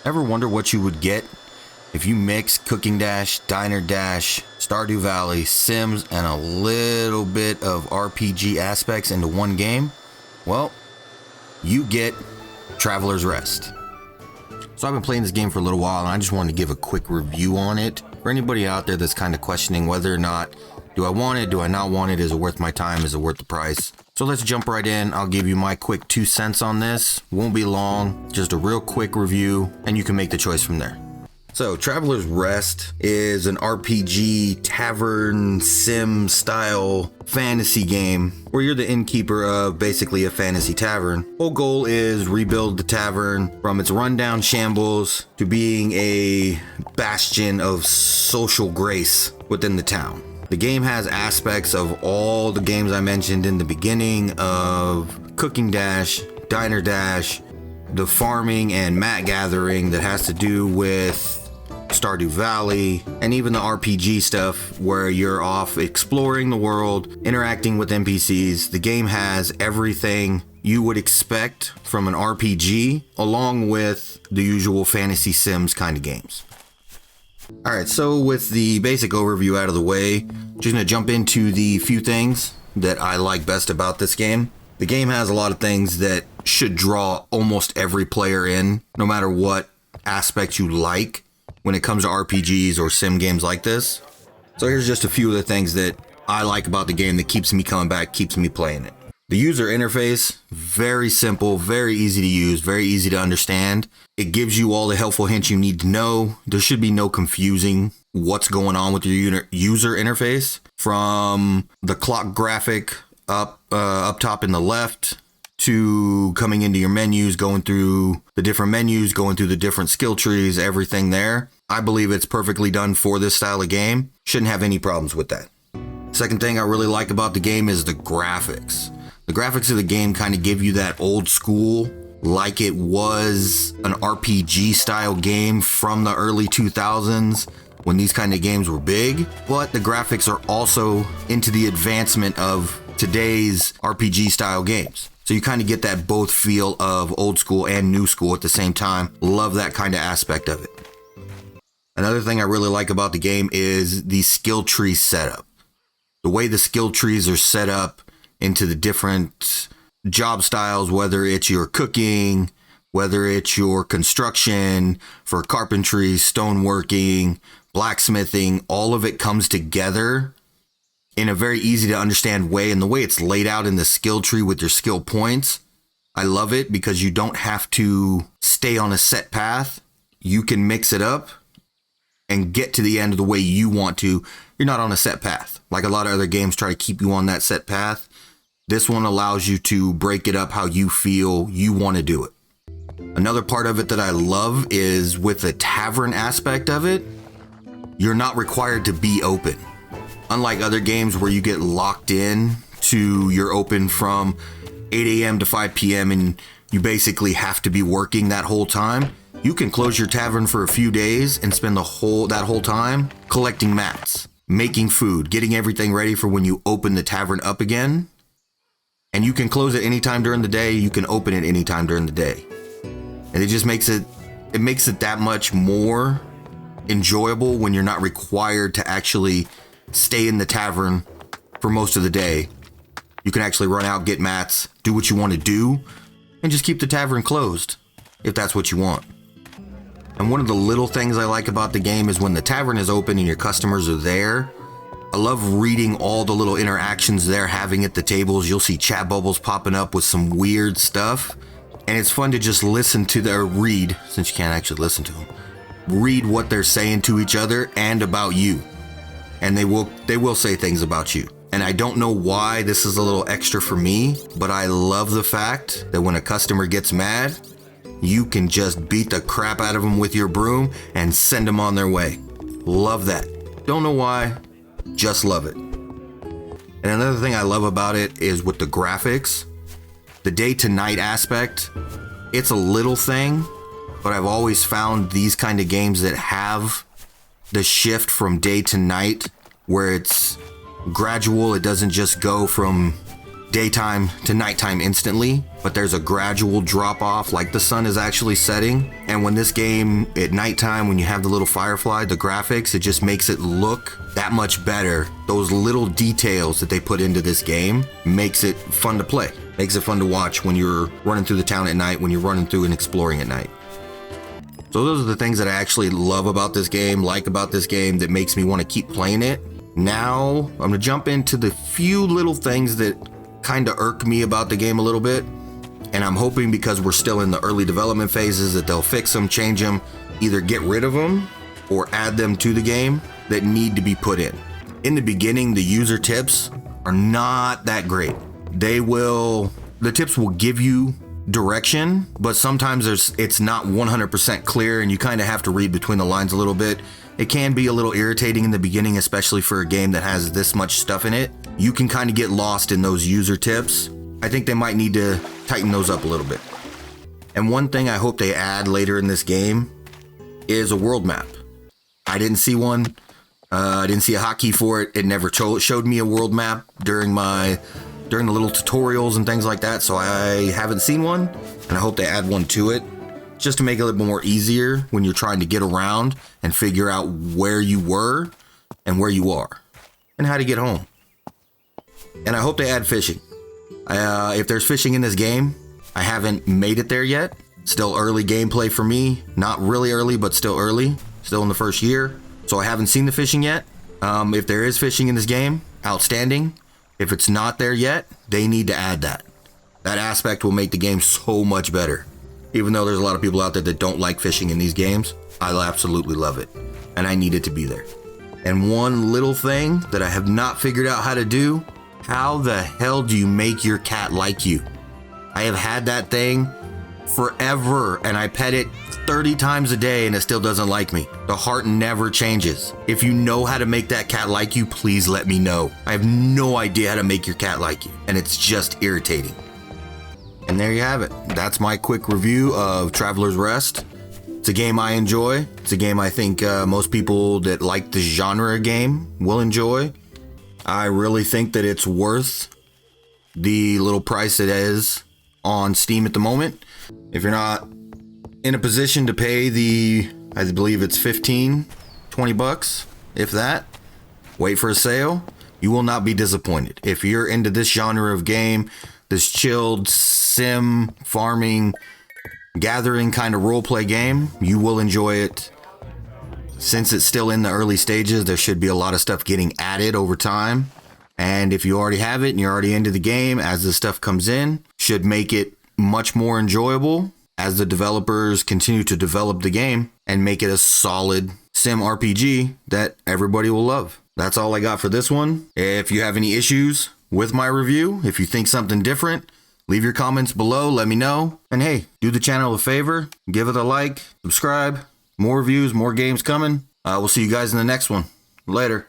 Ever wonder what you would get if you mix Cooking Dash, Diner Dash, Stardew Valley, Sims, and a little bit of RPG aspects into one game? Well, you get Traveler's Rest. So I've been playing this game for a little while, and I just wanted to give a quick review on it. For anybody out there that's kind of questioning whether or not, do I want it, do I not want it, is it worth my time, is it worth the price? So let's jump right in. I'll give you my quick 2 cents on this. Won't be long, just a real quick review, and you can make the choice from there. So Traveler's Rest is an RPG tavern sim style fantasy game where you're the innkeeper of basically a fantasy tavern. Whole goal is rebuild the tavern from its rundown shambles to being a bastion of social grace within the town. The game has aspects of all the games I mentioned in the beginning of Cooking Dash, Diner Dash, the farming and mat gathering that has to do with Stardew Valley, and even the RPG stuff where you're off exploring the world, interacting with NPCs. The game has everything you would expect from an RPG, along with the usual fantasy Sims kind of games. Alright, so with the basic overview out of the way, just gonna jump into the few things that I like best about this game. The game has a lot of things that should draw almost every player in, no matter what aspect you like when it comes to RPGs or sim games like this. So here's just a few of the things that I like about the game that keeps me coming back, keeps me playing it. The user interface, very simple, very easy to use, very easy to understand. It gives you all the helpful hints you need to know. There should be no confusing what's going on with your user interface. From the clock graphic up top in the left, to coming into your menus, going through the different menus, going through the different skill trees, everything there. I believe it's perfectly done for this style of game. Shouldn't have any problems with that. Second thing I really like about the game is the graphics. The graphics of the game kind of give you that old school, like it was an RPG style game from the early 2000s when these kind of games were big, but the graphics are also into the advancement of today's RPG style games. So you kind of get that both feel of old school and new school at the same time. Love that kind of aspect of it. Another thing I really like about the game is the skill tree setup. The way the skill trees are set up into the different job styles, whether it's your cooking, whether it's your construction, for carpentry, stoneworking, blacksmithing, all of it comes together in a very easy to understand way, and the way it's laid out in the skill tree with your skill points, I love it because you don't have to stay on a set path. You can mix it up and get to the end of the way you want to. You're not on a set path. Like a lot of other games try to keep you on that set path. This one allows you to break it up how you feel you want to do it. Another part of it that I love is with the tavern aspect of it, you're not required to be open. Unlike other games where you get locked in to you're open from 8 a.m. to 5 p.m. and you basically have to be working that whole time, you can close your tavern for a few days and spend that whole time collecting mats, making food, getting everything ready for when you open the tavern up again. And you can close it anytime during the day, you can open it anytime during the day. And it just makes it that much more enjoyable when you're not required to actually stay in the tavern for most of the day. You can actually run out, get mats, do what you want to do, and just keep the tavern closed if that's what you want. And one of the little things I like about the game is when the tavern is open and your customers are there, I love reading all the little interactions they're having at the tables. You'll see chat bubbles popping up with some weird stuff, and it's fun to just listen to their read, since you can't actually listen to them, read what they're saying to each other and about you. And they will say things about you. And I don't know why this is a little extra for me, but I love the fact that when a customer gets mad, you can just beat the crap out of them with your broom and send them on their way. Love that. Don't know why, just love it. And another thing I love about it is with the graphics, the day to night aspect. It's a little thing, but I've always found these kind of games that have the shift from day to night, where it's gradual, it doesn't just go from daytime to nighttime instantly. but there's a gradual drop off like the sun is actually setting. And when this game at nighttime, when you have the little firefly, the graphics, it just makes it look that much better. Those little details that they put into this game makes it fun to play, makes it fun to watch when you're running through the town at night, when you're running through and exploring at night. So those are the things that I actually love about this game, like about this game, that makes me want to keep playing it. Now I'm gonna jump into the few little things that kind of irk me about the game a little bit. And I'm hoping, because we're still in the early development phases, that they'll fix them, change them, either get rid of them or add them to the game that need to be put in. In the beginning, the user tips are not that great. The tips will give you direction, but sometimes it's not 100% clear and you kind of have to read between the lines a little bit. It can be a little irritating in the beginning, especially for a game that has this much stuff in it. You can kind of get lost in those user tips. I think they might need to tighten those up a little bit. And one thing I hope they add later in this game is a world map. I didn't see one. I didn't see a hotkey for it. It never showed me a world map during the little tutorials and things like that. So I haven't seen one, and I hope they add one to it, just to make it a little bit more easier when you're trying to get around and figure out where you were and where you are and how to get home. And I hope they add fishing. If there's fishing in this game, I haven't made it there yet. Still early gameplay for me. Not really early, but still early. Still in the first year. So I haven't seen the fishing yet. If there is fishing in this game, outstanding. If it's not there yet, they need to add that. That aspect will make the game so much better. Even though there's a lot of people out there that don't like fishing in these games, I absolutely love it. And I need it to be there. And one little thing that I have not figured out how to do: how the hell do you make your cat like you? I have had that thing forever, and I pet it 30 times a day and it still doesn't like me. The heart never changes. If you know how to make that cat like you, please let me know. I have no idea how to make your cat like you, and it's just irritating. And there you have it. That's my quick review of Traveler's Rest. It's a game I enjoy. It's a game I think most people that like the genre game will enjoy. I really think that it's worth the little price it is on Steam at the moment. If you're not in a position to pay I believe it's $15, $20, if that, wait for a sale. You will not be disappointed. If you're into this genre of game, this chilled sim, farming, gathering kind of roleplay game, you will enjoy it. Since it's still in the early stages, there should be a lot of stuff getting added over time. And if you already have it and you're already into the game, as this stuff comes in, should make it much more enjoyable as the developers continue to develop the game and make it a solid sim RPG that everybody will love. That's all I got for this one. If you have any issues with my review, if you think something different, leave your comments below, let me know. And hey, do the channel a favor, give it a like, subscribe. More reviews, more games coming. We'll see you guys in the next one. Later.